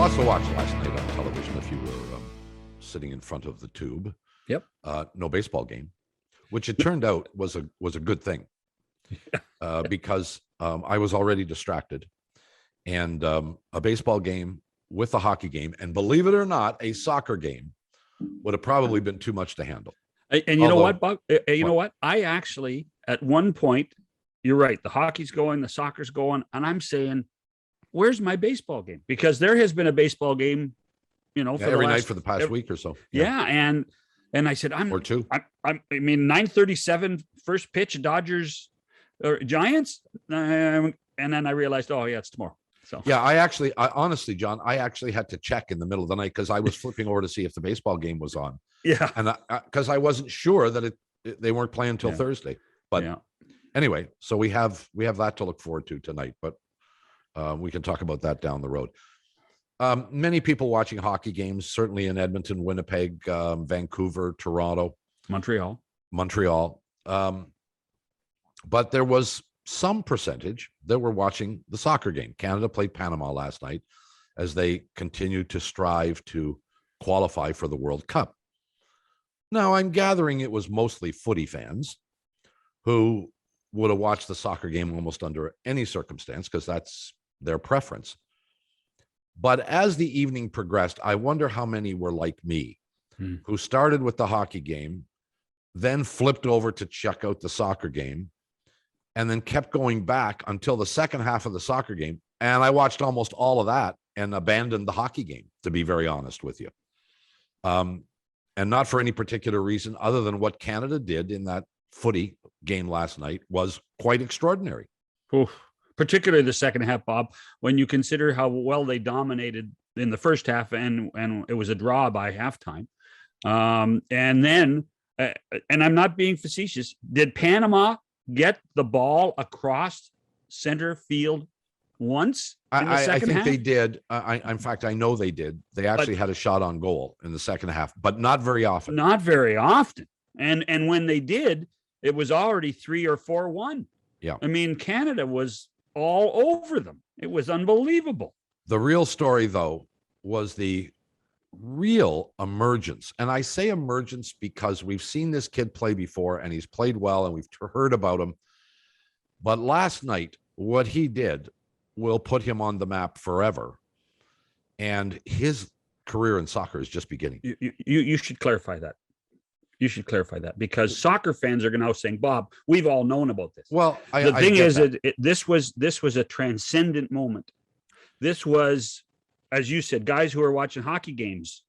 lots to watch last night on television if you were sitting in front of the tube. Yep. No baseball game, which it turned out was a good thing because I was already distracted, and a baseball game with a hockey game, and believe it or not, a soccer game would have probably been too much to handle. And you know what, Bob? You know what? I actually, at one point, you're right. The hockey's going, the soccer's going, and I'm saying, where's my baseball game? Because there has been a baseball game, for every night for the past week or so. Yeah. And I said, or two. I mean, 9:37 first pitch, Dodgers or Giants. And then I realized, oh yeah, it's tomorrow. So yeah, I honestly, John, I actually had to check in the middle of the night because I was flipping over to see if the baseball game was on. Yeah. And because I wasn't sure that they weren't playing until Thursday. But anyway, so we have that to look forward to tonight, but we can talk about that down the road. Many people watching hockey games, certainly in Edmonton, Winnipeg, Vancouver, Toronto, Montreal. But there was some percentage that were watching the soccer game. Canada played Panama last night as they continue to strive to qualify for the World Cup. Now, I'm gathering it was mostly footy fans who would have watched the soccer game almost under any circumstance because that's their preference. But as the evening progressed, I wonder how many were like me, who started with the hockey game, then flipped over to check out the soccer game, and then kept going back until the second half of the soccer game. And I watched almost all of that and abandoned the hockey game, to be very honest with you. And not for any particular reason other than what Canada did in that footy game last night was quite extraordinary. Oof. Particularly the second half, Bob, when you consider how well they dominated in the first half and it was a draw by halftime. And then, and I'm not being facetious, did Panama get the ball across center field once in the second half? I think they did. In fact, I know they did. They actually had a shot on goal in the second half, but not very often. Not very often. And when they did, it was already 3 or 4-1. Yeah. I mean, Canada was all over them. It was unbelievable. The real story, though, was the real emergence. And I say emergence because we've seen this kid play before and he's played well and we've heard about him. But last night, what he did will put him on the map forever. And his career in soccer is just beginning. You should clarify that. You should clarify that because soccer fans are now saying, Bob, we've all known about this. Well, the thing is, this was a transcendent moment. This was, as you said, guys who are watching hockey games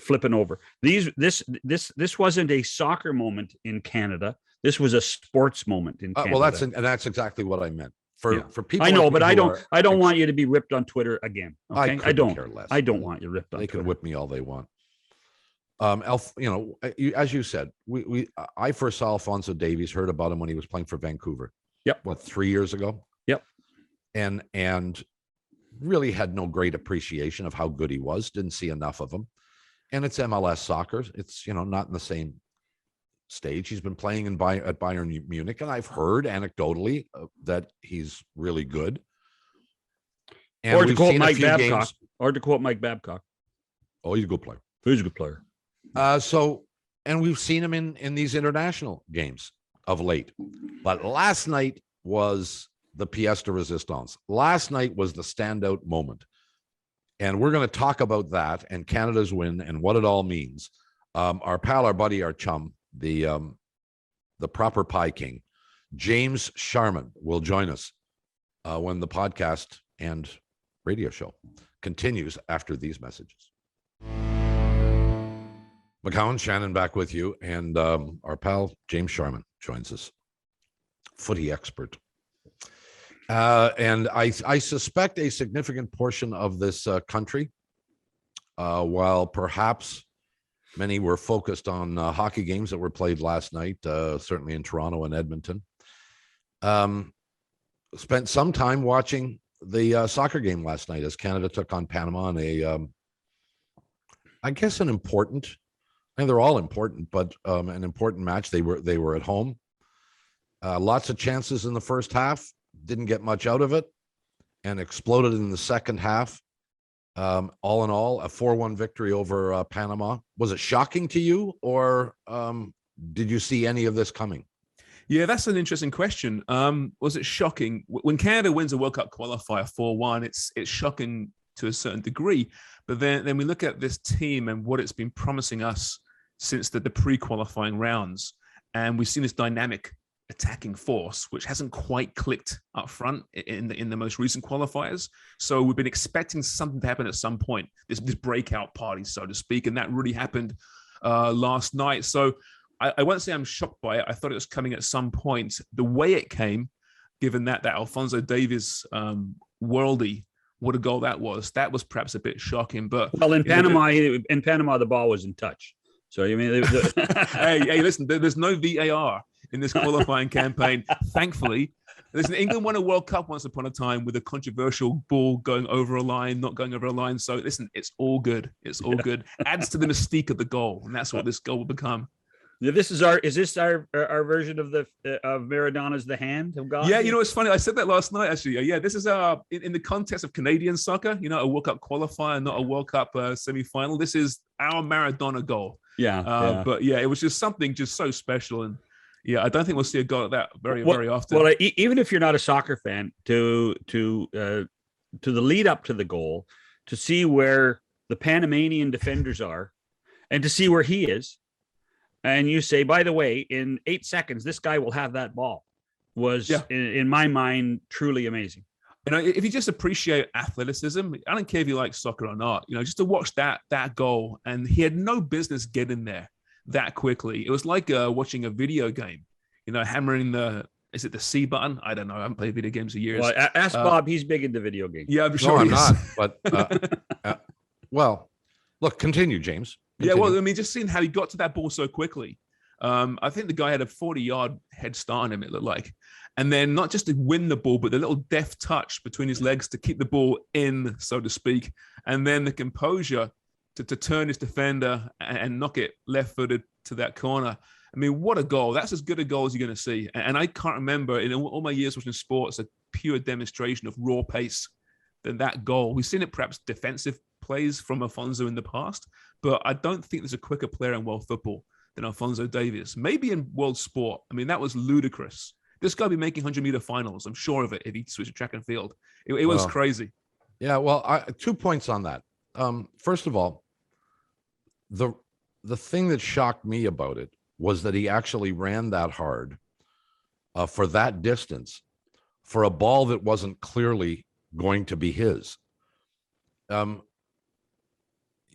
flipping over. This wasn't a soccer moment in Canada. This was a sports moment in Canada. Well, that's exactly what I meant. For people, I know, but I don't want you to be ripped on Twitter again. Okay? I don't care less. I don't want you ripped on They Twitter. can whip me all they want. As you said, I first saw Alphonso Davies, heard about him when he was playing for Vancouver. Yep. What, 3 years ago? Yep. And really had no great appreciation of how good he was. Didn't see enough of him. And it's MLS soccer. It's, not in the same stage. He's been playing at Bayern Munich, and I've heard anecdotally that he's really good. And or to quote Mike Babcock. Oh, he's a good player. He's a good player. And we've seen him in these international games of late, but last night was the pièce de résistance. Last night was the standout moment, and we're going to talk about that and Canada's win and what it all means. Our pal, our buddy, our chum, the proper pie king, James Sharman, will join us when the podcast and radio show continues after these messages. McCowan, Shannon back with you, and our pal James Sharman joins us, footy expert. And I suspect a significant portion of this country, while perhaps many were focused on hockey games that were played last night, certainly in Toronto and Edmonton, spent some time watching the soccer game last night as Canada took on Panama in I guess an important, and they're all important, but an important match. They were at home. Lots of chances in the first half, didn't get much out of it, and exploded in the second half. All in all, a 4-1 victory over Panama. Was it shocking to you, or did you see any of this coming? Yeah, that's an interesting question. Was it shocking when Canada wins a World Cup qualifier 4-1? It's shocking to a certain degree, but then we look at this team and what it's been promising us since the pre-qualifying rounds, and we've seen this dynamic attacking force which hasn't quite clicked up front in the most recent qualifiers. So we've been expecting something to happen at some point, this breakout party, so to speak, and that really happened last night. So I won't say I'm shocked by it. I thought it was coming at some point. The way it came, given that Alphonso Davies worldie, what a goal that was perhaps a bit shocking. But well, in Panama, the ball was in touch. So you mean, hey, listen, there's no VAR in this qualifying campaign, thankfully. Listen, England won a World Cup once upon a time with a controversial ball going over a line, not going over a line. So listen, it's all good. It's all good. Adds to the mystique of the goal, and that's what this goal will become. Yeah, is this our version of Maradona's The Hand of God? Yeah, it's funny. I said that last night, actually. Yeah, this is in the context of Canadian soccer, a World Cup qualifier, not a World Cup semi-final. This is our Maradona goal. Yeah. But yeah, it was just something just so special. And yeah, I don't think we'll see a goal like that very often. Well, even if you're not a soccer fan, to the lead up to the goal, to see where the Panamanian defenders are and to see where he is, and you say, by the way, in 8 seconds, this guy will have that ball, was, in my mind, truly amazing. If you just appreciate athleticism, I don't care if you like soccer or not, just to watch that goal, and he had no business getting there that quickly. It was like watching a video game, hammering is it the C button? I don't know. I haven't played video games for years. Well, ask Bob. He's big into video games. Yeah, I'm sure I'm not. But, well, look, continue, James. Continue. Yeah, well, I mean, just seeing how he got to that ball so quickly. I think the guy had a 40-yard head start on him, it looked like. And then not just to win the ball, but the little deft touch between his legs to keep the ball in, so to speak. And then the composure to turn his defender and knock it left-footed to that corner. I mean, what a goal. That's as good a goal as you're going to see. And I can't remember in all my years watching sports a pure demonstration of raw pace than that goal. We've seen it perhaps defensive plays from Alphonso in the past, but I don't think there's a quicker player in world football than Alphonso Davies. Maybe in world sport. I mean, that was ludicrous. This guy be making 100-meter finals. I'm sure of it if he switched to track and field. It was crazy. Yeah, well, 2 points on that. First of all, the thing that shocked me about it was that he actually ran that hard for that distance for a ball that wasn't clearly going to be his.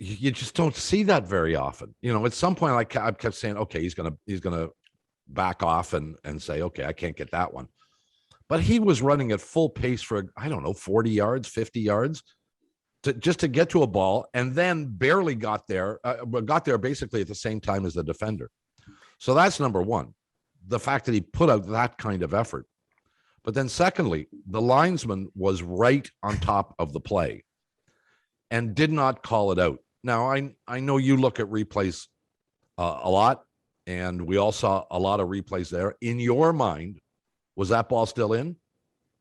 You just don't see that very often. At some point I kept saying, okay, he's gonna back off and say, okay, I can't get that one. But he was running at full pace for, I don't know, 40 yards, 50 yards just to get to a ball, and then barely got there basically at the same time as the defender. So that's number one, the fact that he put out that kind of effort. But then secondly, the linesman was right on top of the play and did not call it out. Now, I know you look at replays a lot, and we all saw a lot of replays there. In your mind, was that ball still in?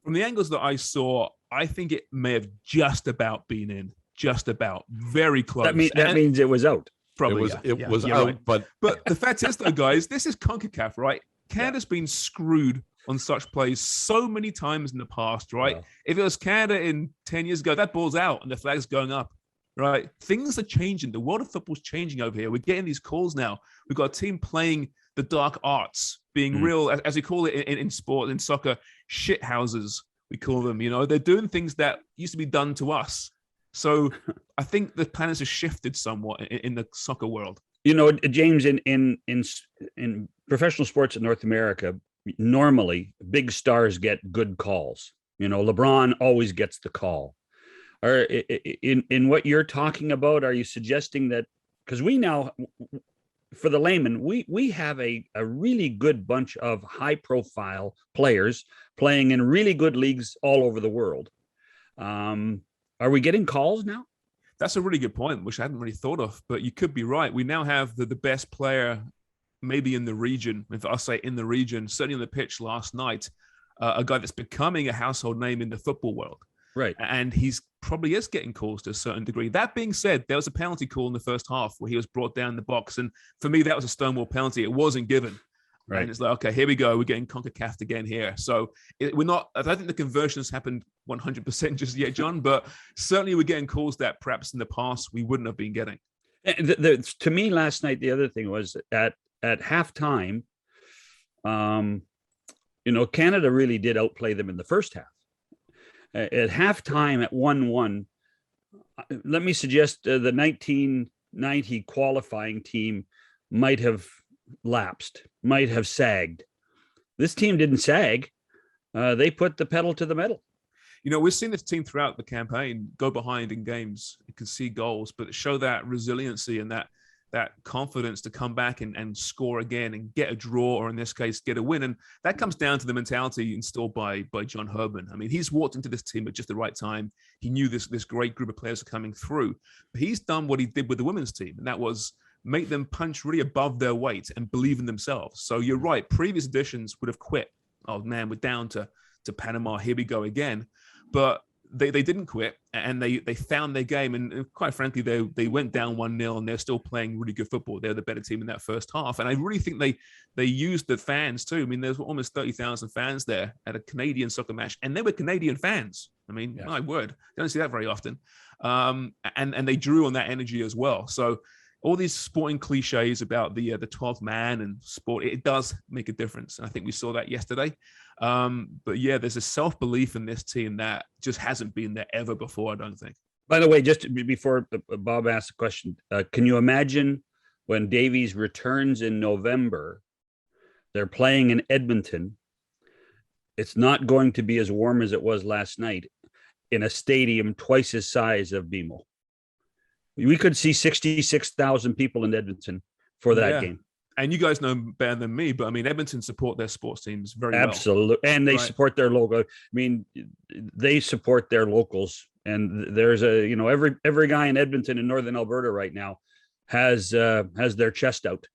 From the angles that I saw, I think it may have just about been in, just about, very close. That means it was out. Probably, it was out, right. But the fact is, though, guys, this is CONCACAF, right? Canada's been screwed on such plays so many times in the past, right? Yeah. If it was Canada in 10 years ago, that ball's out and the flag's going up, right? Things are changing. The world of football's changing over here. We're getting these calls now. We've got a team playing the dark arts, being real, as we call it in sport, in soccer, shit houses, we call them. They're doing things that used to be done to us. So I think the planets have shifted somewhat in the soccer world. James, in professional sports in North America, normally big stars get good calls. LeBron always gets the call. Or in what you're talking about, are you suggesting that, because we now, for the layman, we have a really good bunch of high profile players playing in really good leagues all over the world. Are we getting calls now? That's a really good point, which I hadn't really thought of, but you could be right. We now have the best player maybe in the region. If I say in the region, certainly on the pitch last night, a guy that's becoming a household name in the football world. Right. And he's probably is getting calls to a certain degree. That being said, there was a penalty call in the first half where he was brought down the box. And for me, that was a stonewall penalty. It wasn't given. Right. And it's like, okay, here we go. We're getting CONCACAF again here. So we're not, I don't think the conversion has happened 100% just yet, John, but certainly we're getting calls that perhaps in the past we wouldn't have been getting. To me last night, the other thing was at halftime, Canada really did outplay them in the first half. At halftime at 1-1, let me suggest the 1990 qualifying team might have lapsed, might have sagged. This team didn't sag. They put the pedal to the metal. We've seen this team throughout the campaign go behind in games, you can see goals, but show that resiliency and that confidence to come back and score again and get a draw, or in this case, get a win. And that comes down to the mentality installed by John Herdman. I mean, he's walked into this team at just the right time. He knew this great group of players are coming through. But he's done what he did with the women's team, and that was make them punch really above their weight and believe in themselves. So you're right. Previous editions would have quit. Oh, man, we're down to Panama. Here we go again. But they didn't quit, and they found their game. And quite frankly, they went down 1-0, and they're still playing really good football. They're the better team in that first half. And I really think they used the fans too. I mean, there's almost 30,000 fans there at a Canadian soccer match, and they were Canadian fans. I mean, yeah. My word, don't see that very often. And they drew on that energy as well. So all these sporting cliches about the 12th man and sport, it does make a difference. And I think we saw that yesterday. But yeah, there's a self-belief in this team that just hasn't been there ever before, I don't think. By the way, just before Bob asks a question, can you imagine when Davies returns in November, they're playing in Edmonton. It's not going to be as warm as it was last night in a stadium twice the size of BMO. We could see 66,000 people in Edmonton for that game. And you guys know better than me, but I mean, Edmonton support their sports teams very well. Absolutely. And they support their logo. I mean, they support their locals. And there's every guy in Edmonton in Northern Alberta right now has their chest out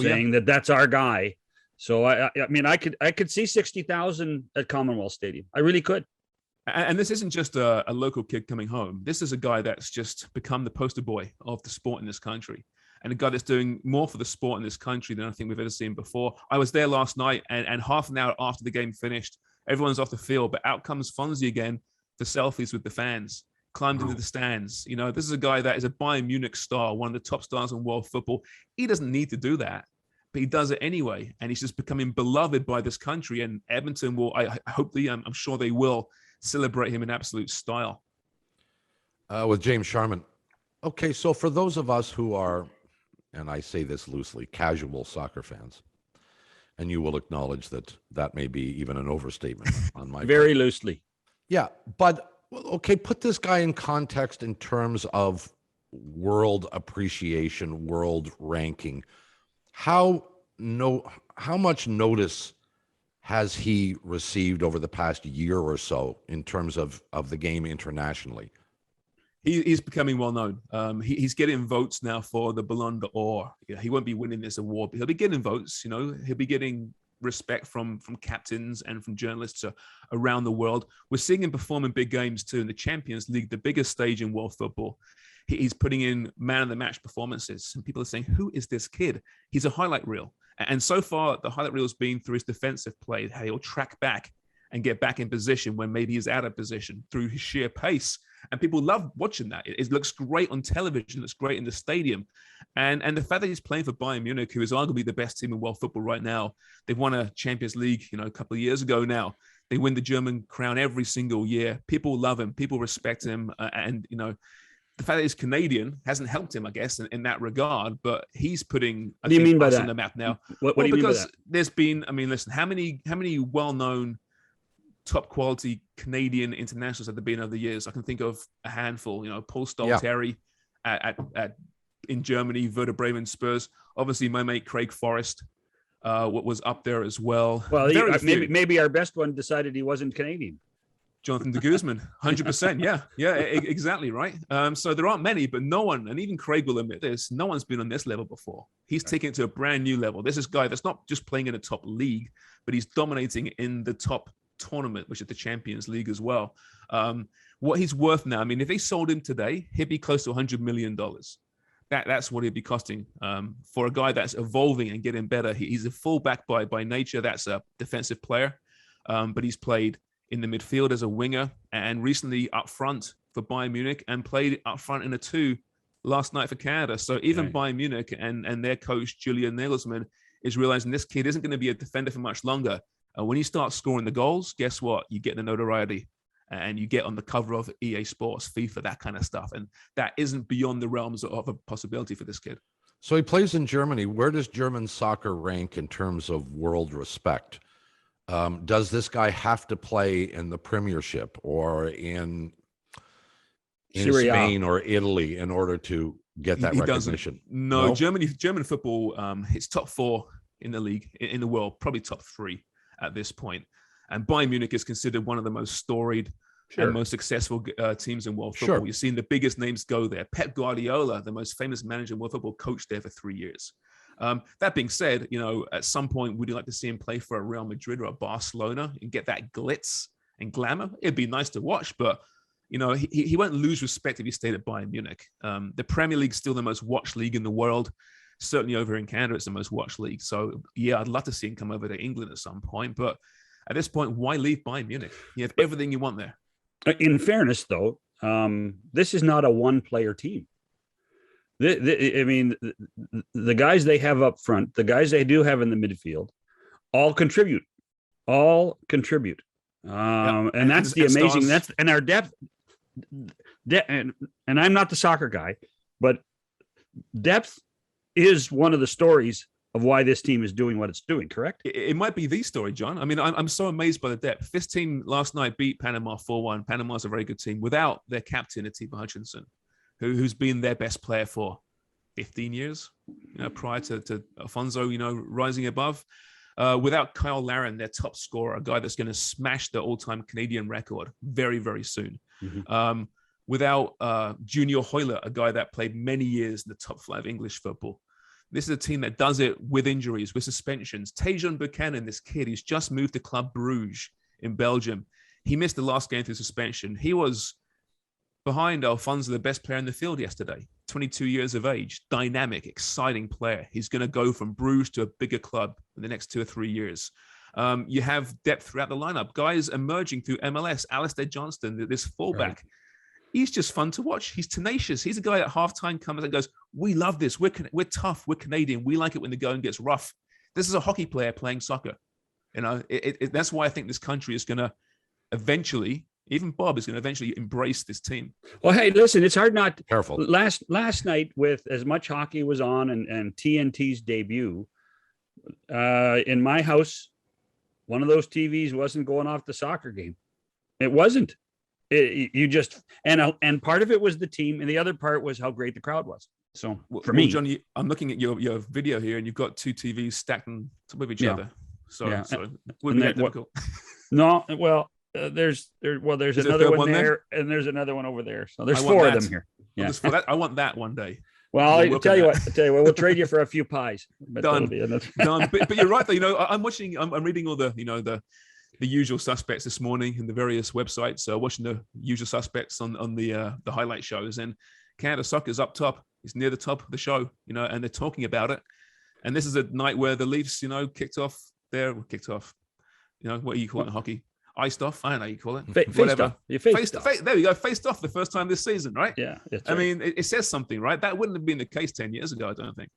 saying that that's our guy. So I mean, I could see 60,000 at Commonwealth Stadium. I really could. And this isn't just a local kid coming home. This is a guy that's just become the poster boy of the sport in this country, and a guy that's doing more for the sport in this country than I think we've ever seen before. I was there last night, and half an hour after the game finished, everyone's off the field, but out comes Fonzie again for selfies with the fans, climbed into the stands. This is a guy that is a Bayern Munich star, one of the top stars in world football. He doesn't need to do that, but he does it anyway, and he's just becoming beloved by this country. And Edmonton will, I'm sure they will celebrate him in absolute style. With James Sharman. Okay, so for those of us who are, and I say this loosely, casual soccer fans, and you will acknowledge that may be even an overstatement on my very part. loosely. Yeah, but okay, put this guy in context in terms of world appreciation, world ranking. How much notice has he received over the past year or so in terms of the game internationally? He's becoming well known. He's getting votes now for the Ballon d'Or. He won't be winning this award, but he'll be getting votes. He'll be getting respect from captains and from journalists around the world. We're seeing him perform in big games too, in the Champions League, the biggest stage in world football. He's putting in man of the match performances, and people are saying, "Who is this kid?" He's a highlight reel. And so far, the highlight reel has been through his defensive play, how he'll track back and get back in position when maybe he's out of position through his sheer pace. And people love watching that. It looks great on television. It looks great in the stadium. And the fact that he's playing for Bayern Munich, who is arguably the best team in world football right now. They've won a Champions League, a couple of years ago now. They win the German crown every single year. People love him. People respect him. The fact that he's Canadian hasn't helped him, I guess, in that regard. But he's putting what do you mean by that? On the map now. What do you mean by that? Because there's been, listen, how many well-known, top-quality Canadian internationals have there been over the years? I can think of a handful. Paul Stalteri in Germany, Werder Bremen, Spurs. Obviously, my mate Craig Forrest was up there as well. Well, maybe our best one decided he wasn't Canadian. Jonathan de Guzman, 100%. Yeah, exactly right. So there aren't many, but no one, and even Craig will admit this, no one's been on this level before. He's taking it to a brand new level. This is a guy that's not just playing in a top league, but he's dominating in the top tournament, which is the Champions League as well. what he's worth now. I mean, if they sold him today, he'd be close to $100 million. That's what he'd be costing for a guy that's evolving and getting better. He's a fullback by nature. That's a defensive player, but he's played in the midfield as a winger and recently up front for Bayern Munich and played up front in a 2 last night for Canada. So even Bayern Munich and their coach, Julian Nagelsmann, is realizing this kid isn't going to be a defender for much longer. When you start scoring the goals, guess what? You get the notoriety and you get on the cover of EA Sports, FIFA, that kind of stuff. And that isn't beyond the realms of a possibility for this kid. So he plays in Germany. Where does German soccer rank in terms of world respect? Does this guy have to play in the Premiership or in Spain or Italy in order to get that recognition? No, German football, it's top 4 in the league, in the world, probably top 3 at this point. And Bayern Munich is considered one of the most storied and most successful teams in world football. You've seen the biggest names go there. Pep Guardiola, the most famous manager in world football, coached there for 3 years. That being said, at some point, would you like to see him play for a Real Madrid or a Barcelona and get that glitz and glamour? It'd be nice to watch, but he won't lose respect if he stayed at Bayern Munich. The Premier League is still the most watched league in the world. Certainly over in Canada, it's the most watched league. So, yeah, I'd love to see him come over to England at some point. But at this point, why leave Bayern Munich? You have everything you want there. In fairness, though, this is not a one-player team. I mean, the guys they have up front, the guys they do have in the midfield, all contribute. And that's the amazing. Stars. And our depth. And I'm not the soccer guy, but depth is one of the stories of why this team is doing what it's doing, correct? It might be the story, John. I mean, I'm so amazed by the depth. This team last night beat Panama 4-1. Panama's a very good team without their captain, Atiba Hutchinson, who's been their best player for 15 years, prior to Alphonso, rising above. Without Kyle Larin, their top scorer, a guy that's going to smash the all-time Canadian record very, very soon. Mm-hmm. Without Junior Hoyler, a guy that played many years in the top 5 English football. This is a team that does it with injuries, with suspensions. Tajon Buchanan, this kid, he's just moved to Club Bruges in Belgium. He missed the last game through suspension. He was behind Alphonso, the best player in the field yesterday. 22 years of age, dynamic, exciting player. He's going to go from Bruges to a bigger club in the next 2 or 3 years. You have depth throughout the lineup. Guys emerging through MLS. Alistair Johnston, this fullback. Right. He's just fun to watch. He's tenacious. He's a guy at halftime comes and goes, we love this. We're tough. We're Canadian. We like it when the going gets rough. This is a hockey player playing soccer. That's why I think this country is going to eventually, even Bob is going to eventually embrace this team. Well, hey, listen, it's hard not to. Careful. Last night, with as much hockey was on and TNT's debut, in my house, one of those TVs wasn't going off the soccer game. It wasn't. And part of it was the team, and the other part was how great the crowd was. So for me, John, I'm looking at your video here, and you've got 2 TVs stacked on top of each other. So it would be difficult. No, well, there's another one there, and there's another one over there. So there's 4 of them here. Yeah, I want that one day. Well, I'll tell you what, we'll trade you for a few pies. Done. Done. But you're right, though. I'm reading all the usual suspects this morning in the various websites, watching the usual suspects on the highlight shows, and Canada Soccer's up top. It's near the top of the show, and they're talking about it. And this is a night where the Leafs, kicked off. What do you call it in hockey? Iced off. I don't know how you call it. Faced off. Faced off. There we go. Faced off the first time this season, right? Yeah. I mean, it says something, right? That wouldn't have been the case 10 years ago, I don't think.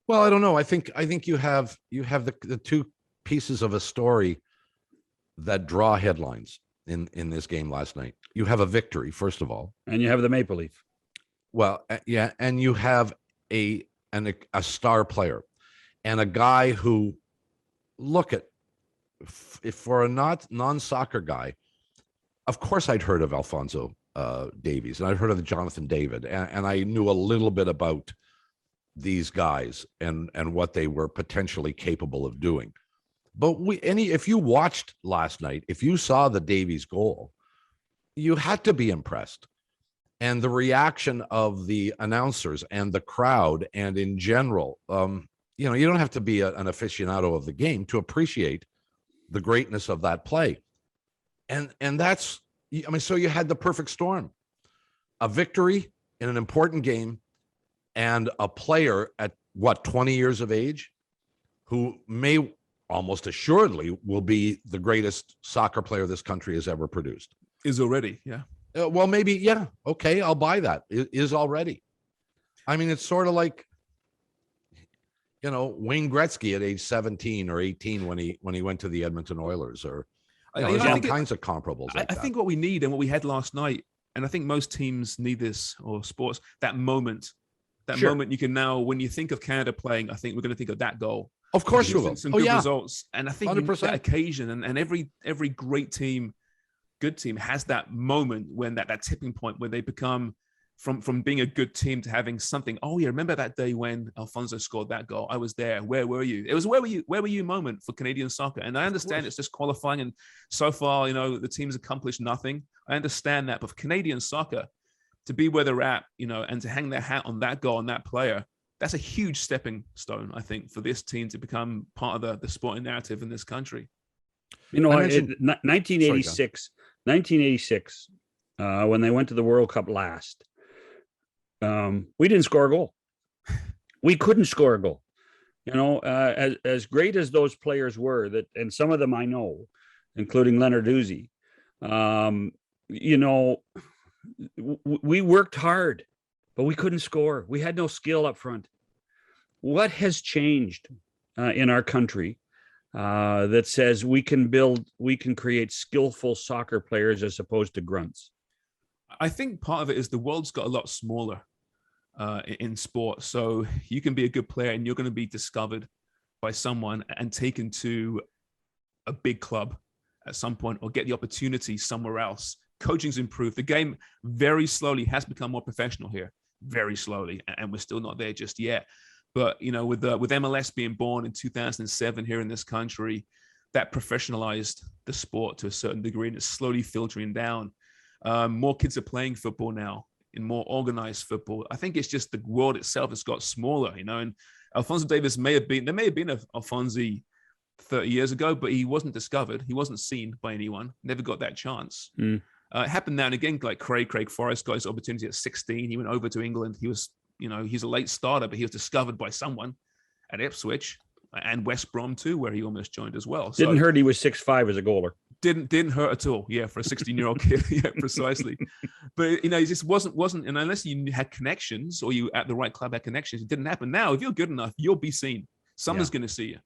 Well, I don't know. I think you have the 2 pieces of a story that draw headlines in this game last night. You have a victory, first of all, and you have the Maple Leaf. Well, yeah, and you have a star player and a guy who, look at, if for a non-soccer guy, of course I'd heard of Alphonso Davies, and I'd heard of Jonathan David, and I knew a little bit about these guys and what they were potentially capable of doing. But if you watched last night, if you saw the Davies goal, you had to be impressed. And the reaction of the announcers and the crowd, and in general, you don't have to be an aficionado of the game to appreciate the greatness of that play. And that's I mean, so you had the perfect storm, a victory in an important game and a player at what, 20 years of age who may almost assuredly will be the greatest soccer player this country has ever produced. Is already, yeah. Well, maybe, yeah. Okay, I'll buy that. It is already. I mean, it's sort of like, Wayne Gretzky at age 17 or 18 when he went to the Edmonton Oilers, or there's all kinds of comparables like I that. think what we need and what we had last night, and I think most teams need this, or sports, that moment. That Sure. moment you can now, when you think of Canada playing, I think we're going to think of that goal. Of course you will. Some Oh, good yeah. results. And I think you need 100%. that occasion, and every great team, good team, has that moment when that tipping point where they become from being a good team to having something. Oh yeah, remember that day when Alphonso scored that goal? I was there. Where were you? It was where were you moment for Canadian soccer. And I understand it's just qualifying, and so far, the team's accomplished nothing. I understand that, but for Canadian soccer to be where they're at, and to hang their hat on that goal and that player, that's a huge stepping stone, I think, for this team to become part of the sporting narrative in this country. 1986, when they went to the World Cup last, we didn't score a goal. We couldn't score a goal. As great as those players were, and some of them I know, including Leonard Uzi, we worked hard, but we couldn't score. We had no skill up front. What has changed in our country that says we can create skillful soccer players as opposed to grunts? I think part of it is the world's got a lot smaller in sport. So you can be a good player and you're going to be discovered by someone and taken to a big club at some point, or get the opportunity somewhere else. Coaching's improved. The game very slowly has become more professional here, very slowly, and we're still not there just yet. But with MLS being born in 2007 here in this country, that professionalized the sport to a certain degree, and it's slowly filtering down. More kids are playing football now, in more organized football. I think it's just the world itself has got smaller, and Alphonso Davies may have been an Alphonso 30 years ago, but he wasn't discovered. He wasn't seen by anyone, never got that chance. It happened now and again, like Craig Forrest got his opportunity at 16. He went over to England. He was, he's a late starter, but he was discovered by someone at Ipswich and West Brom too, where he almost joined as well. Didn't hurt he was 6'5" as a goaler. Didn't hurt at all. Yeah, for a 16-year-old kid. Yeah, precisely. But he just wasn't, and unless you had connections or you at the right club had connections, it didn't happen. Now, if you're good enough, you'll be seen. Someone's going to see you.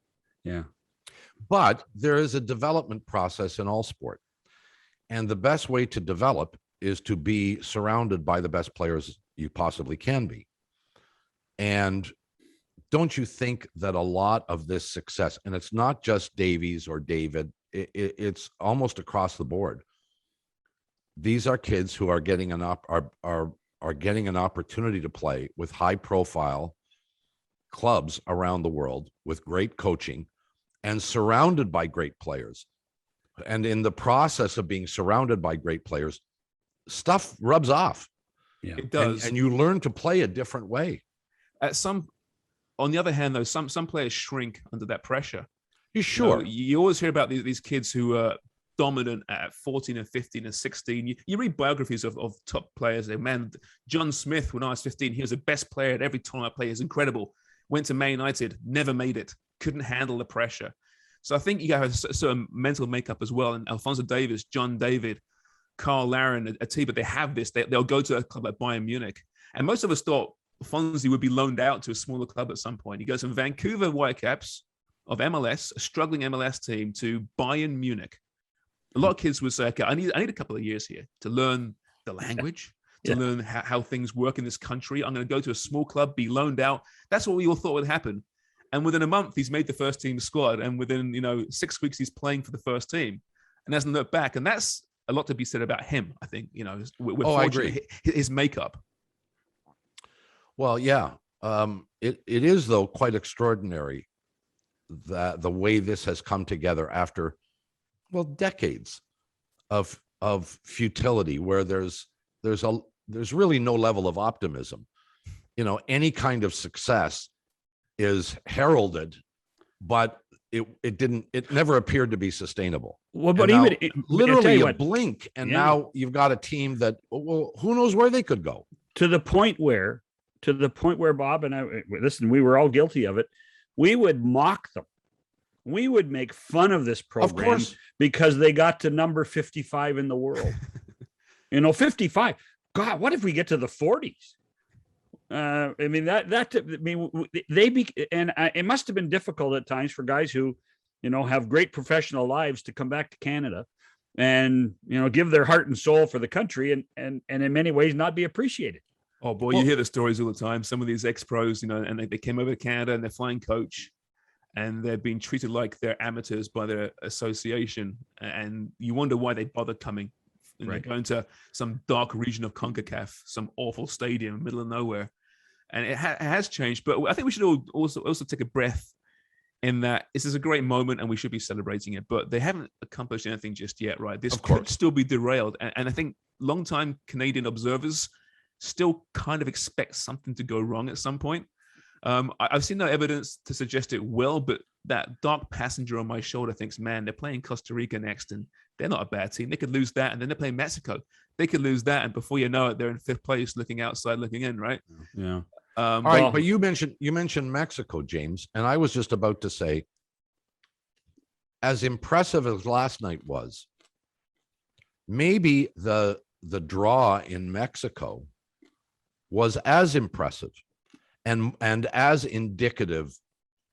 Yeah. But there is a development process in all sport. And the best way to develop is to be surrounded by the best players you possibly can be. And don't you think that a lot of this success, and it's not just Davies or David, it's almost across the board. These are kids who are getting are getting an opportunity to play with high profile clubs around the world with great coaching and surrounded by great players. And in the process of being surrounded by great players, stuff rubs off. Yeah, it does. And you learn to play a different way. On the other hand, though, some players shrink under that pressure. You sure? You always hear about these kids who are dominant at 14 and 15 and 16. You read biographies of top players. Man, John Smith, when I was 15, he was the best player at every tournament I played. He was incredible. Went to Man United, never made it. Couldn't handle the pressure. So I think you have a certain mental makeup as well. And Alphonso Davies, John David, Carl Laren, a team, but they have this. They'll go to a club like Bayern Munich. And most of us thought Alphonso would be loaned out to a smaller club at some point. He goes from Vancouver Whitecaps of MLS, a struggling MLS team, to Bayern Munich. A lot of kids would say, okay, I need a couple of years here to learn the language, to learn how things work in this country. I'm going to go to a small club, be loaned out. That's what we all thought would happen. And within a month, he's made the first team squad. And within 6 weeks, he's playing for the first team and hasn't looked back. And that's a lot to be said about him, I think. We're I agree. His makeup. Well, yeah. It is, though, quite extraordinary that the way this has come together after, decades of futility, where there's really no level of optimism. Any kind of success is heralded, but it never appeared to be sustainable. Well, but And now, even literally you a what, blink, and Yeah. now you've got a team that, well, who knows where they could go. to the point where Bob and I, listen, we were all guilty of it. We would mock them. We would make fun of this Of program course, because they got to number 55 in the world. 55. God, what if we get to the 40s? I mean, it must have been difficult at times for guys who, have great professional lives to come back to Canada and, give their heart and soul for the country and in many ways not be appreciated. Oh boy, you hear the stories all the time. Some of these ex-pros, and they came over to Canada and they're flying coach, and they're being treated like they're amateurs by their association. And you wonder why they bother coming. And Right. They're going to some dark region of CONCACAF, some awful stadium in the middle of nowhere. And it has changed. But I think we should also take a breath in that this is a great moment and we should be celebrating it. But they haven't accomplished anything just yet, right? This could still be derailed. And I think longtime Canadian observers still kind of expect something to go wrong at some point. I've seen no evidence to suggest it will, but that dark passenger on my shoulder thinks, man, they're playing Costa Rica next, and they're not a bad team. They could lose that, and then they're playing Mexico. They could lose that, and before you know it, they're in fifth place, looking outside, looking in, right? Yeah. All right, but you mentioned Mexico, James, and I was just about to say, as impressive as last night was, maybe the draw in Mexico was as impressive and as indicative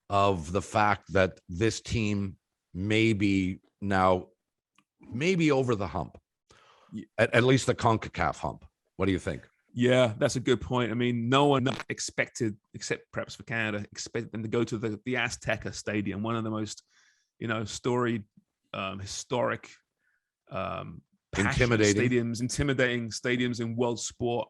of the fact that this team may be over the hump, at least the CONCACAF hump. What do you think? Yeah, that's a good point. I mean, no one expected, except perhaps for Canada, expected them to go to the Azteca Stadium, one of the most, storied, historic, intimidating stadiums in world sport.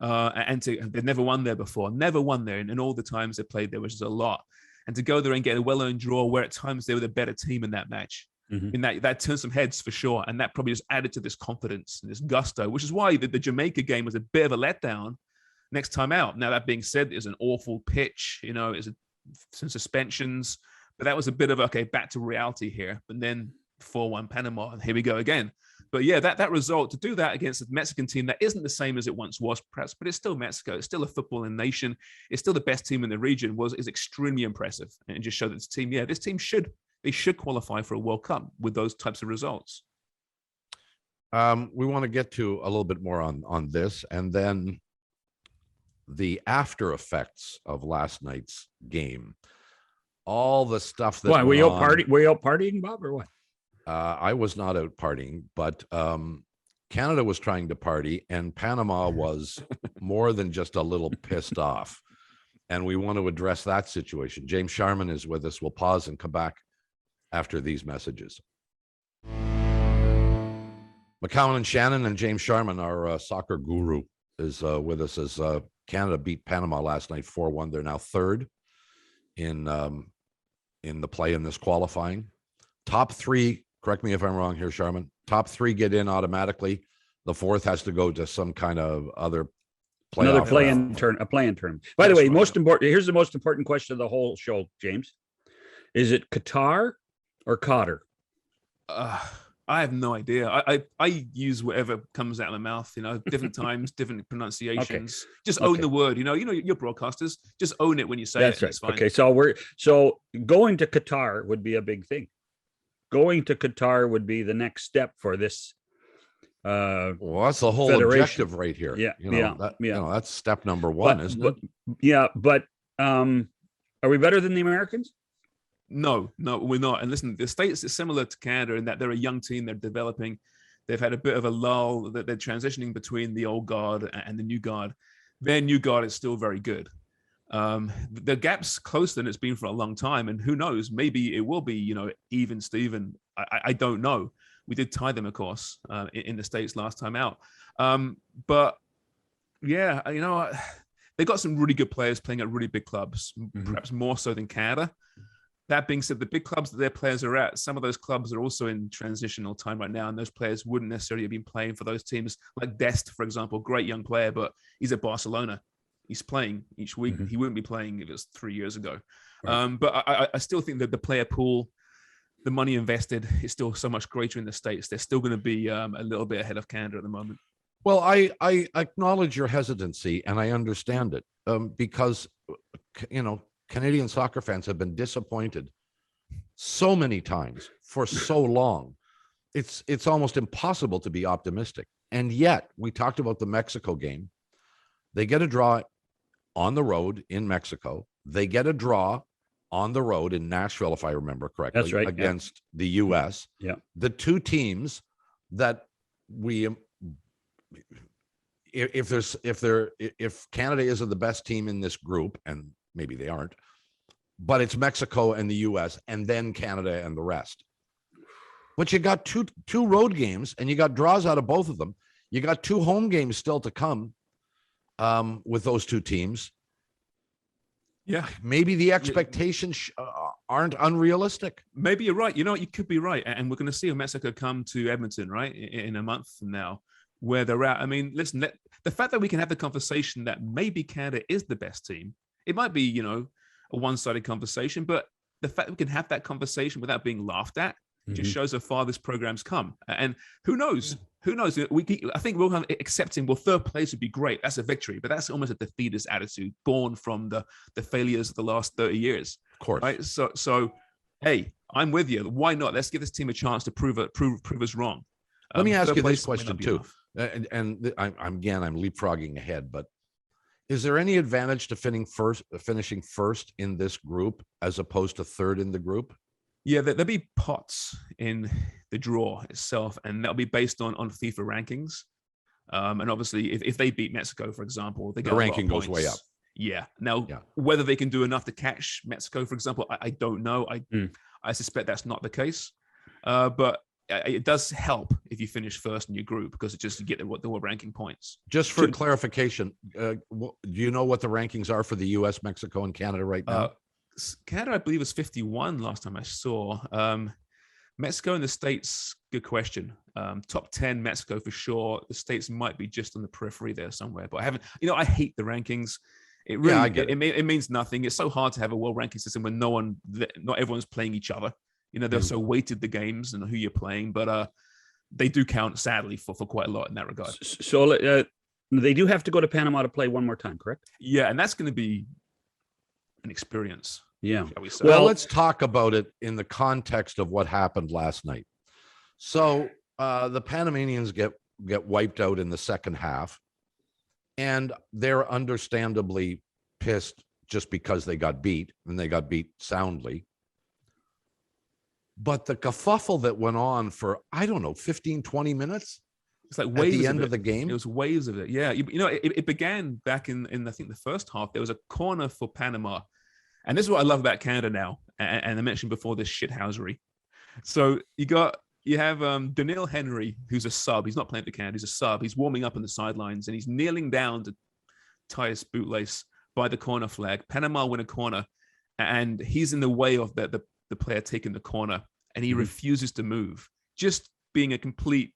They've never won there before, never won there. And all the times they played there, which is a lot. And to go there and get a well-earned draw where at times they were the better team in that match. Mm-hmm. And that turned some heads for sure. And that probably just added to this confidence and this gusto, which is why the Jamaica game was a bit of a letdown next time out. Now, that being said, it's an awful pitch, it's some suspensions, but that was a bit of, okay, back to reality here. And then 4-1 Panama, and here we go again. But yeah, that result, to do that against a Mexican team that isn't the same as it once was, perhaps, but it's still Mexico. It's still a footballing nation. It's still the best team in the region. Is extremely impressive, and just showed that this team should qualify for a World Cup with those types of results. We want to get to a little bit more on this, and then the after effects of last night's game. All the stuff that were you out partying, Bob, or what? I was not out partying, but Canada was trying to party, and Panama was more than just a little pissed off. And we want to address that situation. James Sharman is with us. We'll pause and come back after these messages. McCowan and Shannon and James Sharman, our soccer guru, is with us as Canada beat Panama last night 4-1. They're now third in the play in this qualifying. Top three, correct me if I'm wrong here, Sharman. Top three get in automatically. The fourth has to go to some kind of other playoff. Another play-in tournament. By the way, here's the most important question of the whole show, James. Is it Qatar or Qatar? I have no idea. I use whatever comes out of my mouth, different times, different pronunciations. Okay. Just own the word, you're broadcasters. Just own it when you say That's it. Right. It's fine. Okay, so going to Qatar would be a big thing. Going to Qatar would be the next step for this. Well, that's the whole federation. Objective right here. Yeah, that's step number one, isn't it? Yeah, but are we better than the Americans? No, we're not. And listen, the States is similar to Canada in that they're a young team. They're developing. They've had a bit of a lull. That they're transitioning between the old guard and the new guard. Their new guard is still very good. The gap's closer than it's been for a long time. And who knows, maybe it will be, even Steven. I don't know. We did tie them, of course, in the States last time out. But yeah, they got some really good players playing at really big clubs, perhaps more so than Canada. That being said, the big clubs that their players are at, some of those clubs are also in transitional time right now, and those players wouldn't necessarily have been playing for those teams. Like Dest, for example, great young player, but he's at Barcelona. He's playing each week. He wouldn't be playing if it was 3 years ago. Right. But I still think that the player pool, the money invested, is still so much greater in the States. They're still going to be a little bit ahead of Canada at the moment. Well, I acknowledge your hesitancy, and I understand it, because Canadian soccer fans have been disappointed so many times for so long. It's almost impossible to be optimistic. And yet, we talked about the Mexico game. They get a draw on the road in Mexico. They get a draw on the road in Nashville, if I remember correctly, That's right, against the U.S. Yeah. The two teams that we, if Canada isn't the best team in this group, and maybe they aren't, but it's Mexico and the U.S. and then Canada and the rest. But you got two road games, and you got draws out of both of them. You got two home games still to come with those two teams. Yeah, maybe the expectations aren't unrealistic. Maybe you're right. You know what? You could be right. And we're going to see Mexico come to Edmonton, right, in a month from now, where they're at. I mean, listen, the fact that we can have the conversation that maybe Canada is the best team, it might be, a one-sided conversation, but the fact that we can have that conversation without being laughed at just shows how far this program's come. And who knows? Who knows? I think we'll have accepting, well, third place would be great. That's a victory, but that's almost a defeatist attitude born from the failures of the last 30 years. Of course. Right. So, hey, I'm with you. Why not? Let's give this team a chance to prove us wrong. Let me ask you this question too. And I'm leapfrogging ahead, but is there any advantage to finishing first in this group as opposed to third in the group? Yeah, there'll be pots in the draw itself, and that'll be based on FIFA rankings. And obviously, if they beat Mexico, for example, they get the ranking goes way up. Yeah. Now, whether they can do enough to catch Mexico, for example, I don't know. I suspect that's not the case. But it does help if you finish first in your group, because it just you get the ranking points. Just for clarification, do you know what the rankings are for the U.S., Mexico, and Canada right now? Canada, I believe, was 51 last time I saw. Mexico and the States, good question. Top 10, Mexico for sure. The States might be just on the periphery there somewhere, but I haven't. I hate the rankings. It really, I get it. It means nothing. It's so hard to have a world ranking system when not everyone's playing each other. They're so weighted, the games and who you're playing, but they do count, sadly, for quite a lot in that regard. So they do have to go to Panama to play one more time, correct? Yeah, and that's going to be an experience. Yeah. Well, let's talk about it in the context of what happened last night. So the Panamanians get wiped out in the second half, and they're understandably pissed just because they got beat, and they got beat soundly. But the kerfuffle that went on for, 15, 20 minutes. It's like waves at the end of the game. It was waves of it. Yeah. It began back in I think the first half. There was a corner for Panama. And this is what I love about Canada now. And I mentioned before this shithousery. So you have Daniil Henry, who's a sub. He's not playing for Canada. He's a sub. He's warming up on the sidelines, and he's kneeling down to tie his bootlace by the corner flag. Panama win a corner, and he's in the way of the player taking the corner, and he refuses to move. Just being a complete,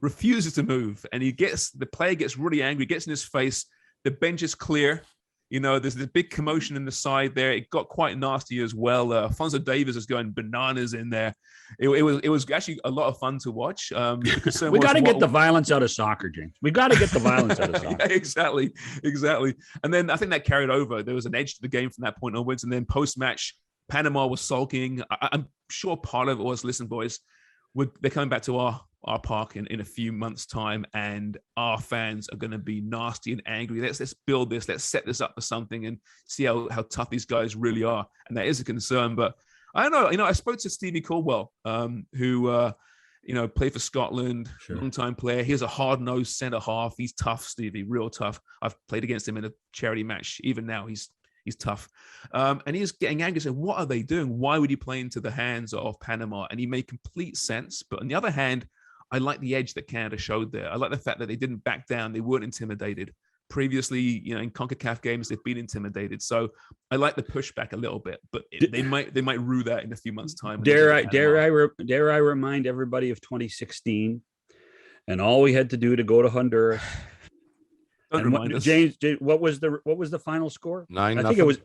refuses to move. And the player gets really angry, gets in his face. The bench is clear. There's this big commotion in the side there. It got quite nasty as well. Alphonso Davies is going bananas in there. It was actually a lot of fun to watch. We got to get the violence out of soccer, James. We got to get the violence out of soccer. Yeah, exactly. And then I think that carried over. There was an edge to the game from that point onwards. And then post-match, Panama was sulking. I'm sure part of it was, listen, boys, they're coming back to our park in a few months' time, and our fans are going to be nasty and angry. Let's build this. Let's set this up for something and see how tough these guys really are. And that is a concern. But I don't know. I spoke to Stevie Caldwell, who played for Scotland, long-time player. He's a hard-nosed centre half. He's tough, Stevie, real tough. I've played against him in a charity match. Even now, he's tough. And he's getting angry, saying, what are they doing? Why would you play into the hands of Panama? And he made complete sense. But on the other hand, I like the edge that Canada showed there. I like the fact that they didn't back down. They weren't intimidated. Previously, in CONCACAF games, they've been intimidated. So I like the pushback a little bit, but they might rue that in a few months' time. Dare I remind everybody of 2016 and all we had to do to go to Honduras. Don't remind us. James, what was the final score? 9-0. I think it was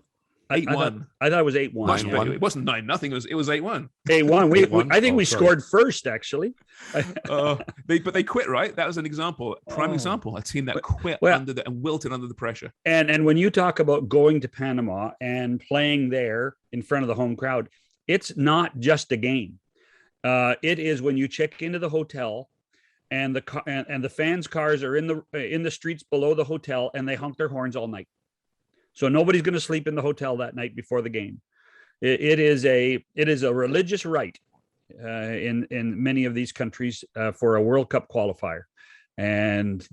8-1. I thought it was 8-1. 9-1. It wasn't 9-0. It was 8-1. 8-1. 8-1. I think Oh, we sorry. scored first, actually. But they quit, right? That was an example, prime example. A team that quit and wilted under the pressure. And when you talk about going to Panama and playing there in front of the home crowd, it's not just a game. It is when you check into the hotel and the fans' cars are in the streets below the hotel, and they honk their horns all night. So nobody's going to sleep in the hotel that night before the game. It is a religious rite in many of these countries for a World Cup qualifier, and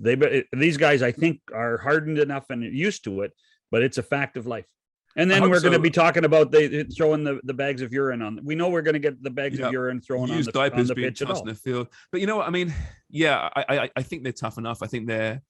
these guys, I think, are hardened enough and used to it, but it's a fact of life. And then we're going to be talking about throwing the bags of urine on. We know we're going to get the bags of urine thrown on the pitch at all. In the field. But you know what I mean? Yeah, I think they're tough enough. I think they're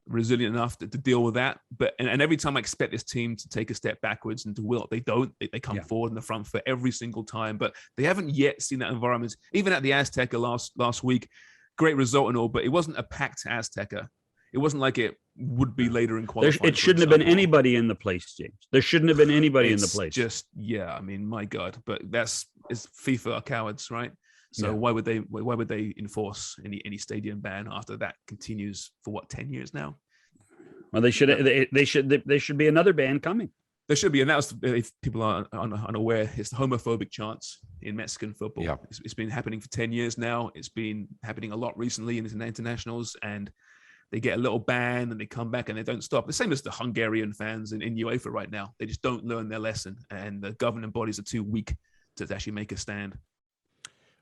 resilient enough to deal with that. But and every time I expect this team to take a step backwards and to wilt, they don't. They come forward in the front foot every single time. But they haven't yet seen that environment. Even at the Azteca last week, great result and all, but it wasn't a packed Azteca. It wasn't like it would be later in qualifying. It shouldn't have been anybody in the place, James. There shouldn't have been anybody in the place. I mean, my God, but it's FIFA are cowards, right? So why would they enforce any stadium ban after that continues for 10 years now? Well, they should be another ban coming. There should be, and that was, if people are unaware, it's the homophobic chants in Mexican football. Yeah. It's been happening for 10 years now. It's been happening a lot recently in the internationals, and they get a little ban and they come back and they don't stop. The same as the Hungarian fans in UEFA right now. They just don't learn their lesson, and the governing bodies are too weak to actually make a stand.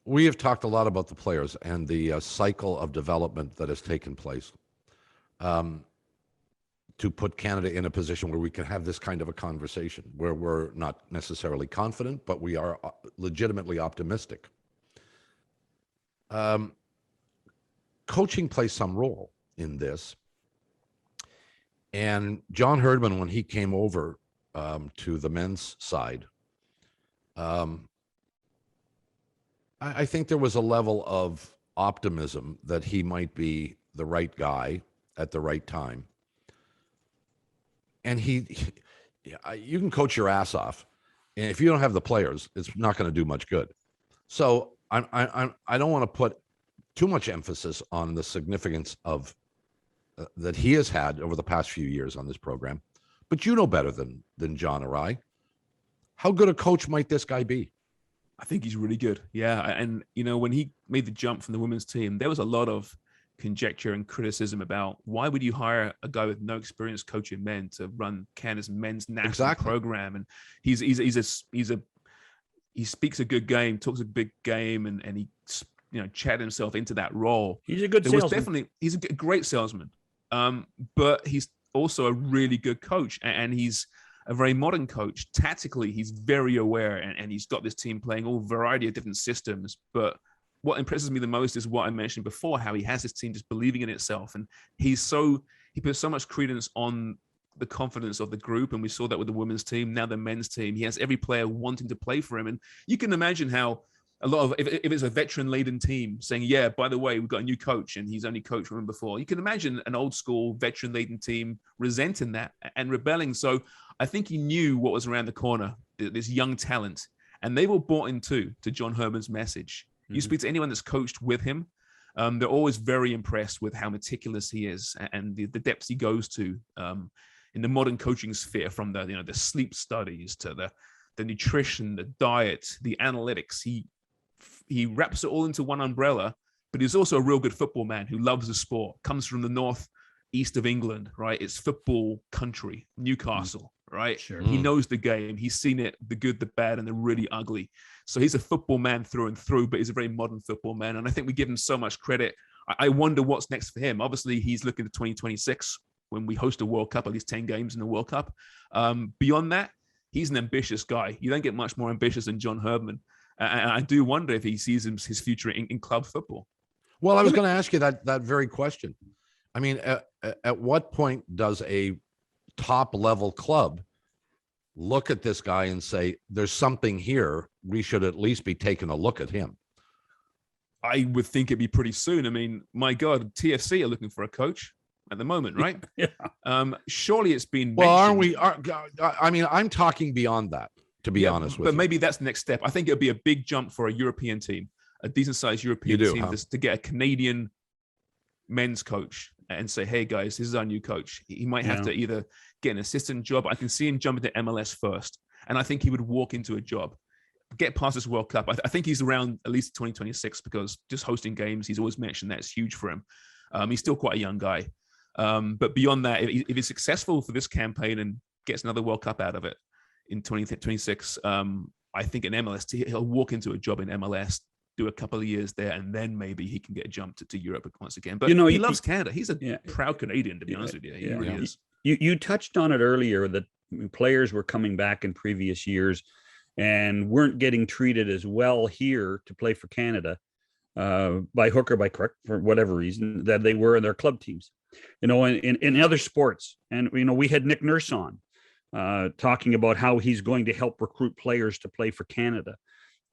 We have talked a lot about the players and the cycle of development that has taken place to put Canada in a position where we can have this kind of a conversation, where we're not necessarily confident, but we are legitimately optimistic. Coaching plays some role in this. And John Herdman, when he came over to the men's side, I think there was a level of optimism that he might be the right guy at the right time. And you can coach your ass off, and if you don't have the players, it's not going to do much good. So I don't want to put too much emphasis on the significance of that he has had over the past few years on this program, but you know better than John or I. How good a coach might this guy be? I think he's really good. Yeah. And, when he made the jump from the women's team, there was a lot of conjecture and criticism about why would you hire a guy with no experience coaching men to run Canada's men's national program? And he speaks a good game, talks a big game, and he, chatted himself into that role. He's a good salesman. He's a great salesman. But he's also a really good coach, and he's a very modern coach. Tactically, he's very aware, and he's got this team playing all variety of different systems. But what impresses me the most is what I mentioned before, how he has his team just believing in itself. And he puts so much credence on the confidence of the group. And we saw that with the women's team, now the men's team. He has every player wanting to play for him. And you can imagine how a lot of, if it's a veteran-laden team saying, yeah, by the way, we've got a new coach and he's only coached women before. You can imagine an old school veteran-laden team resenting that and rebelling. So I think he knew what was around the corner, this young talent, and they were bought into to John Herman's message. Mm-hmm. You speak to anyone that's coached with him, they're always very impressed with how meticulous he is and the depths he goes to in the modern coaching sphere, from the sleep studies to the nutrition, the diet, the analytics. He wraps it all into one umbrella, but he's also a real good football man who loves the sport, comes from the northeast of England, right? It's football country, Newcastle, right? Sure. He knows the game. He's seen it, the good, the bad, and the really ugly. So he's a football man through and through, but he's a very modern football man. And I think we give him so much credit. I wonder what's next for him. Obviously, he's looking to 2026 when we host a World Cup, at least 10 games in the World Cup. Beyond that, he's an ambitious guy. You don't get much more ambitious than John Herdman. And I do wonder if he sees his future in club football. Well, I was going to ask you that very question. I mean, at what point does a top level club look at this guy and say, there's something here, we should at least be taking a look at him? I would think it'd be pretty soon. I mean, my God, TFC are looking for a coach, at the moment, right? Yeah. Surely it's been Well, aren't mentioned. we? I mean, I'm talking beyond that, to be honest with but you. maybe that's the next step. I think it'd be a big jump for a European team, a decent sized European team, to get a Canadian men's coach and say, hey guys, this is our new coach. He might have to either get an assistant job. I can see him jump into MLS first. And I think he would walk into a job, get past this World Cup. I think he's around at least 2026 because just hosting games, he's always mentioned that's huge for him. He's still quite a young guy. But beyond that, if he's successful for this campaign and gets another World Cup out of it in 2026, I think in MLS, he'll walk into a job in MLS, do a couple of years there, and then maybe he can get jumped to Europe once again. But he loves Canada. He's a proud Canadian, to be honest with you. He really is. You touched on it earlier that players were coming back in previous years and weren't getting treated as well here to play for Canada by hook or by crook for whatever reason that they were in their club teams. In other sports, and we had Nick Nurse on talking about how he's going to help recruit players to play for Canada.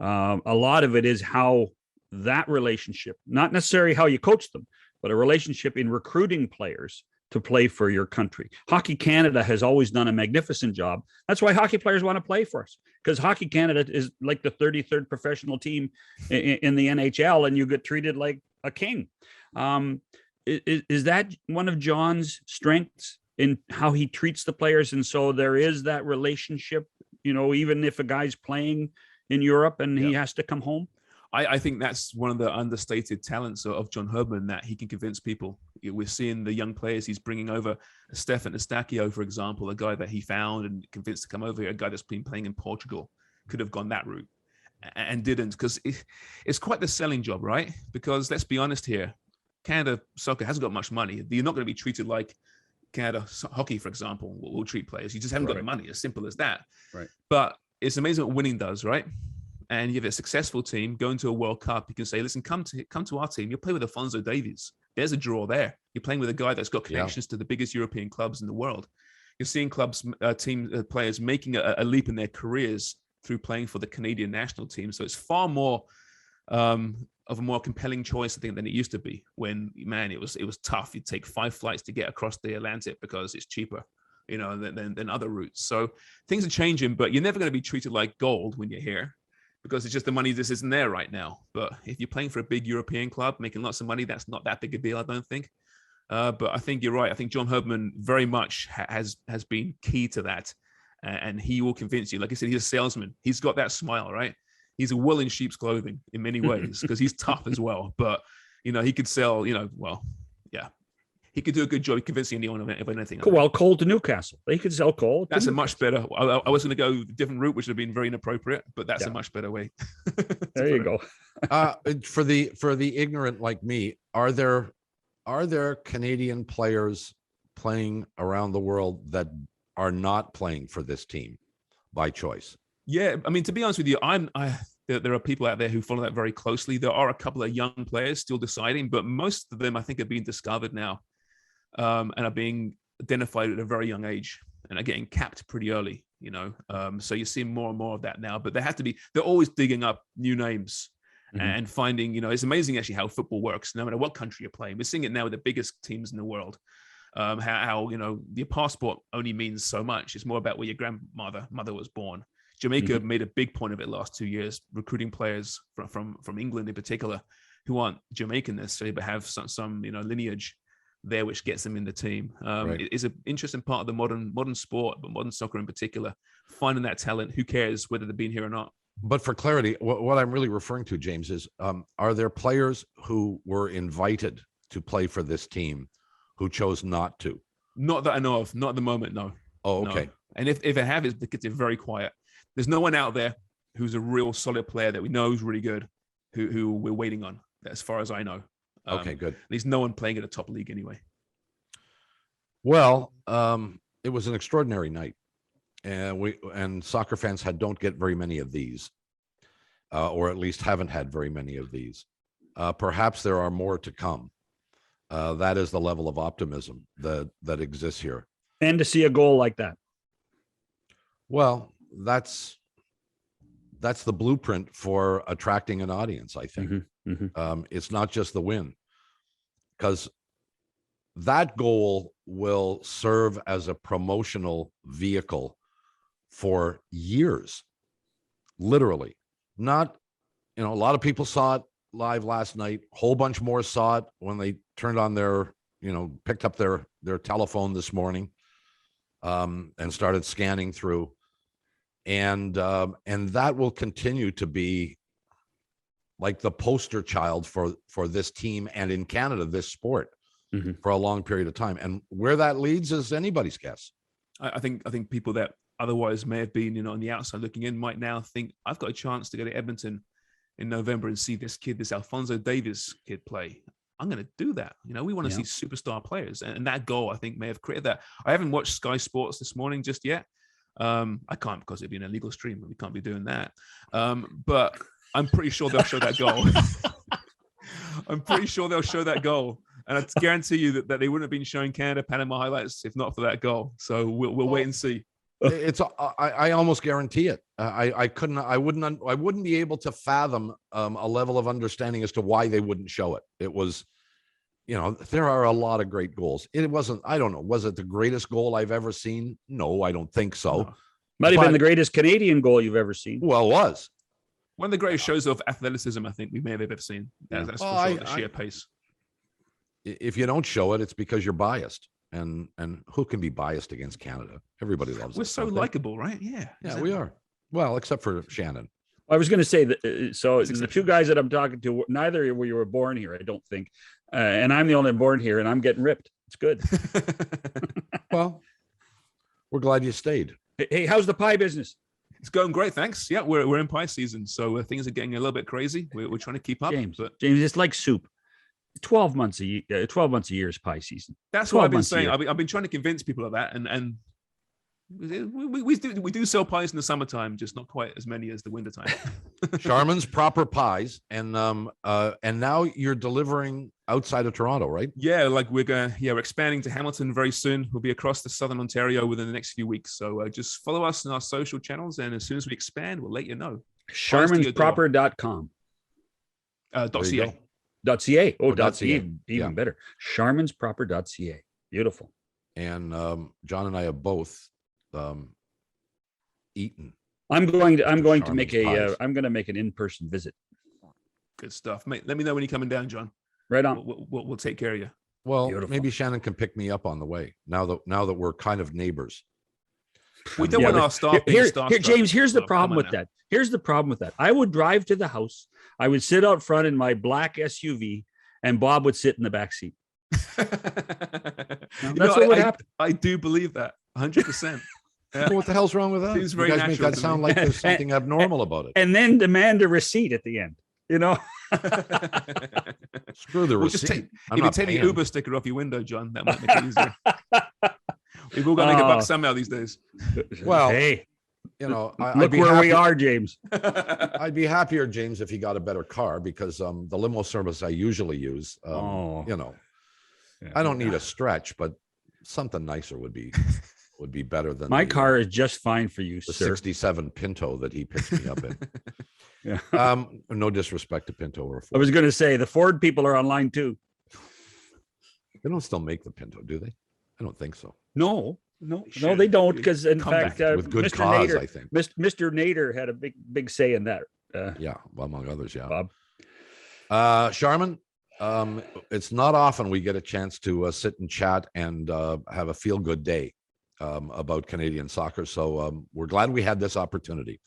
A lot of it is how that relationship, not necessarily how you coach them, but a relationship in recruiting players to play for your country. Hockey Canada has always done a magnificent job. That's why hockey players want to play for us, because Hockey Canada is like the 33rd professional team in the NHL, and you get treated like a king. Is that one of John's strengths in how he treats the players? And so there is that relationship, even if a guy's playing in Europe and he has to come home. I think that's one of the understated talents of John Herdman, that he can convince people. We're seeing the young players he's bringing over. Stefan Eustáquio, for example, a guy that he found and convinced to come over here, a guy that's been playing in Portugal, could have gone that route and didn't, because it's quite the selling job, right? Because let's be honest here, Canada soccer hasn't got much money. You're not going to be treated like Canada hockey, for example, will treat players. You just haven't got the money, as simple as that. Right. But it's amazing what winning does, right? And you have a successful team going to a World Cup. You can say, listen, come to our team. You'll play with Alphonso Davies. There's a draw there. You're playing with a guy that's got connections to the biggest European clubs in the world. You're seeing players making a leap in their careers through playing for the Canadian national team. So it's far more of a more compelling choice, I think, than it used to be. When, man, it was tough. You'd take 5 flights to get across the Atlantic because it's cheaper, than other routes. So things are changing, but you're never going to be treated like gold when you're here, because it's just the money just isn't there right now. But if you're playing for a big European club, making lots of money, that's not that big a deal, I don't think. But I think you're right. I think John Herdman very much has been key to that. And he will convince you. Like I said, he's a salesman. He's got that smile, right? He's a wool in sheep's clothing in many ways, because he's tough as well. But, he could sell, he could do a good job convincing anyone of anything. Well, Cole to Newcastle. They could sell Cole. That's a much better. I was going to go a different route, which would have been very inappropriate, but that's a much better way. There you go. For the ignorant like me, are there Canadian players playing around the world that are not playing for this team by choice? Yeah, I mean, to be honest with you, there are people out there who follow that very closely. There are a couple of young players still deciding, but most of them, I think, are being discovered now, and are being identified at a very young age and are getting capped pretty early. So you're seeing more and more of that now. But they're always digging up new names and finding. It's amazing actually how football works. No matter what country you're playing, we're seeing it now with the biggest teams in the world. How your passport only means so much. It's more about where your mother was born. Jamaica made a big point of it last 2 years, recruiting players from England in particular, who aren't Jamaican necessarily, but have some lineage there, which gets them in the team. It is an interesting part of the modern sport, but modern soccer in particular, finding that talent. Who cares whether they've been here or not? But for clarity, what I'm really referring to, James, is are there players who were invited to play for this team who chose not to? Not that I know of. Not at the moment, no. Oh, okay. No. And if they have, it's because they're very quiet. There's no one out there who's a real solid player that we know is really good, who we're waiting on, as far as I know. Okay, good. At least no one playing at a top league anyway. Well, it was an extraordinary night, and soccer fans don't get very many of these, or at least haven't had very many of these. Perhaps there are more to come. That is the level of optimism that exists here. And to see a goal like that. Well, that's the blueprint for attracting an audience, I think. It's not just the win, because that goal will serve as a promotional vehicle for years, literally. Not, a lot of people saw it live last night. A whole bunch more saw it when they turned on their, picked up their telephone this morning, and started scanning through. And that will continue to be like the poster child for this team, and in Canada, this sport, for a long period of time. And where that leads is anybody's guess. I think people that otherwise may have been, on the outside looking in, might now think, I've got a chance to go to Edmonton in November and see this Alphonso Davies kid play. I'm going to do that. We want to see superstar players. And that goal, I think, may have created that. I haven't watched Sky Sports this morning just yet. I can't, because it'd be an illegal stream. We can't be doing that. But I'm pretty sure they'll show that goal. I'm pretty sure they'll show that goal. And I guarantee you that they wouldn't have been showing Canada, Panama highlights if not for that goal. So we'll wait and see. I almost guarantee it. I wouldn't be able to fathom a level of understanding as to why they wouldn't show it. It was, there are a lot of great goals. It wasn't, I don't know, was it the greatest goal I've ever seen? No, I don't think so. No. Might have been the greatest Canadian goal you've ever seen. Well, it was. One of the greatest shows of athleticism I think we may have ever seen. That's for sure, the sheer pace. If you don't show it, it's because you're biased. And who can be biased against Canada? Everybody loves We're us. so likable, right? Yeah. Yeah, exactly. we are. Well, except for Shannon. I was going to say that. So the two guys that I'm talking to, neither were you were born here, I don't think. And I'm the only one born here, and I'm getting ripped. It's good. Well, we're glad you stayed. Hey, how's the pie business? It's going great, thanks. Yeah, we're in pie season, so things are getting a little bit crazy. We're trying to keep up. James, it's like soup. 12 months a year. 12 months a year is pie season. That's what I've been saying. I've been trying to convince people of that, and we do sell pies in the summertime, just not quite as many as the wintertime. SHARMAN's proper pies, and now you're delivering outside of Toronto, right? Yeah, we're expanding to Hamilton very soon. We'll be across the southern Ontario within the next few weeks. So just follow us on our social channels, and as soon as we expand, we'll let you know. SHARMANsproper.com. .ca. .ca. Oh, .ca. Even better. SHARMANsproper.ca. Beautiful. And John and I have both eaten. I'm going to make pies. I'm going to make an in-person visit. Good stuff, mate. Let me know when you're coming down, John. Right on. We'll take care of you. Well, Beautiful. Maybe Shannon can pick me up on the way. Now that we're kind of neighbors. We don't want our staff being starstruck. James, here's the problem with that. Here's the problem with that. I would drive to the house. I would sit out front in my black SUV, and Bob would sit in the back seat. That's what would happen. I do believe that 100%. Yeah. What the hell's wrong with that? Seems You very guys make natural that to sound me. like there's something abnormal about it. And then demand a receipt at the end. Screw the We'll just receipt. if you take the Uber sticker off your window, John, that might make it easier. We've all got to make a buck somehow these days. Well, hey, I'd be where happy, we are, James. I'd be happier, James, if he got a better car, because the limo service I usually use, I don't need a stretch, but something nicer would be better than my car is just fine for you, the sir. 67 Pinto that he picked me up in. Yeah. No disrespect to Pinto or Ford. I was going to say the Ford people are online too. They don't still make the Pinto, do they? I don't think so. No, they don't. Because in fact, with good Mr. cause, Nader, I think. Mr. Nader had a big say in that. Yeah, well, among others, yeah. Bob. Sharman, it's not often we get a chance to sit and chat and have a feel-good day about Canadian soccer. So we're glad we had this opportunity.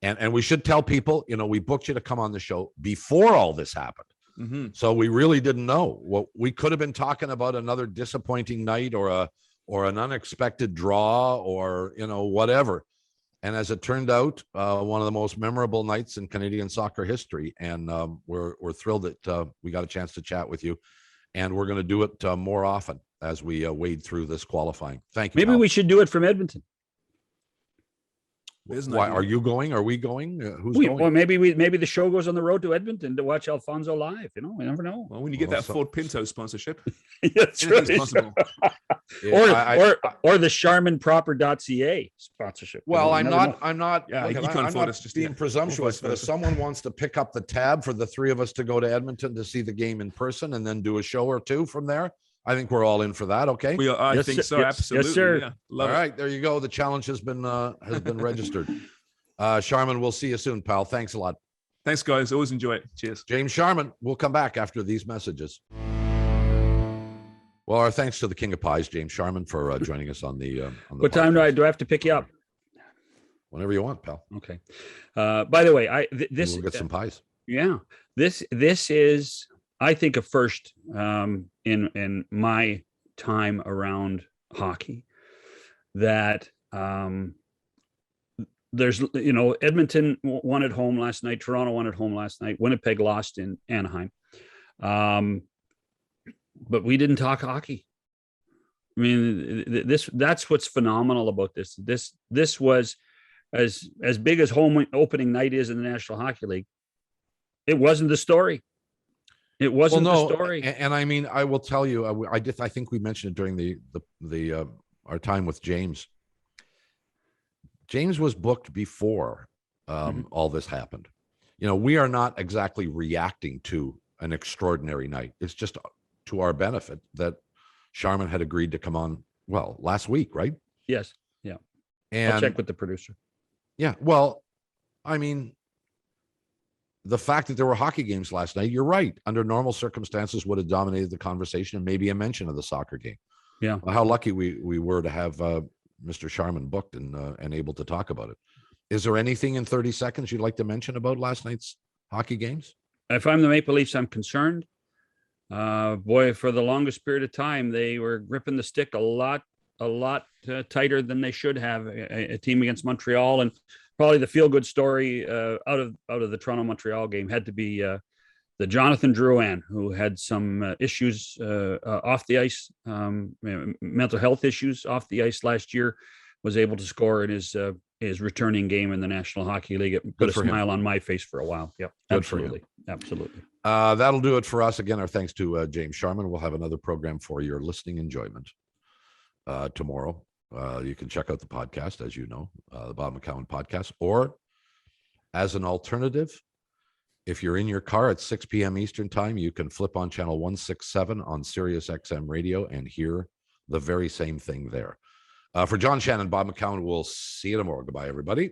And we should tell people, we booked you to come on the show before all this happened. Mm-hmm. So we really didn't know. Well, we could have been talking about another disappointing night or an unexpected draw or, whatever. And as it turned out, one of the most memorable nights in Canadian soccer history. And we're thrilled that we got a chance to chat with you. And we're going to do it more often as we wade through this qualifying. Thank you. Maybe we should do it from Edmonton. Why are you going? Are we going? Who's going? Well, maybe the show goes on the road to Edmonton to watch Alphonso live. We never know. Well, when you get that Ford Pinto sponsorship, that's right. Possible. or the SHARMANproper.ca sponsorship. Well, I'm not. Yeah, you can't I'm afford not us just being yet. presumptuous, but if someone wants to pick up the tab for the three of us to go to Edmonton to see the game in person and then do a show or two from there, I think we're all in for that. Okay. We are. I Yes, think sir. so. Yes, Absolutely. sir. Yeah. Love All it. right, there you go. The challenge has been registered. Sharman, we'll see you soon, pal. Thanks a lot. Thanks, guys. Always enjoy it. Cheers. James Sharman, we'll come back after these messages. Well, our thanks to the King of Pies, James Sharman, for joining us on the What time do I have to pick you up? Whenever you want, pal. Okay. By the way, this We'll get some pies. Yeah, this is, I think, a first in my time around hockey, that there's, Edmonton won at home last night, Toronto won at home last night, Winnipeg lost in Anaheim, but we didn't talk hockey. I mean, that's what's phenomenal about this. This was as big as home opening night is in the National Hockey League. It wasn't the story. It wasn't the story. And I mean, I will tell you, I think we mentioned it during the our time with James. James was booked before all this happened. We are not exactly reacting to an extraordinary night. It's just to our benefit that Sharman had agreed to come on, last week, right? Yes. Yeah. And I'll check with the producer. Yeah. Well, I mean, the fact that there were hockey games last night, you're right. Under normal circumstances would have dominated the conversation, and maybe a mention of the soccer game. Yeah. How lucky we were to have Mr. Sharman booked and able to talk about it. Is there anything in 30 seconds you'd like to mention about last night's hockey games? If I'm the Maple Leafs, I'm concerned. Boy, for the longest period of time, they were gripping the stick a lot tighter than they should have. A team against Montreal, and probably the feel-good story out of the Toronto-Montreal game had to be the Jonathan Drouin, who had some issues off the ice, mental health issues off the ice last year, was able to score in his returning game in the National Hockey League. It put a smile on my face for a while. Yep, absolutely. That'll do it for us. Again, our thanks to James Sharman. We'll have another program for your listening enjoyment tomorrow. You can check out the podcast, as you know, the Bob McCown podcast, or as an alternative, if you're in your car at 6 p.m. Eastern time, you can flip on channel 167 on Sirius XM radio and hear the very same thing there. For John Shannon, Bob McCown, we'll see you tomorrow. Goodbye, everybody.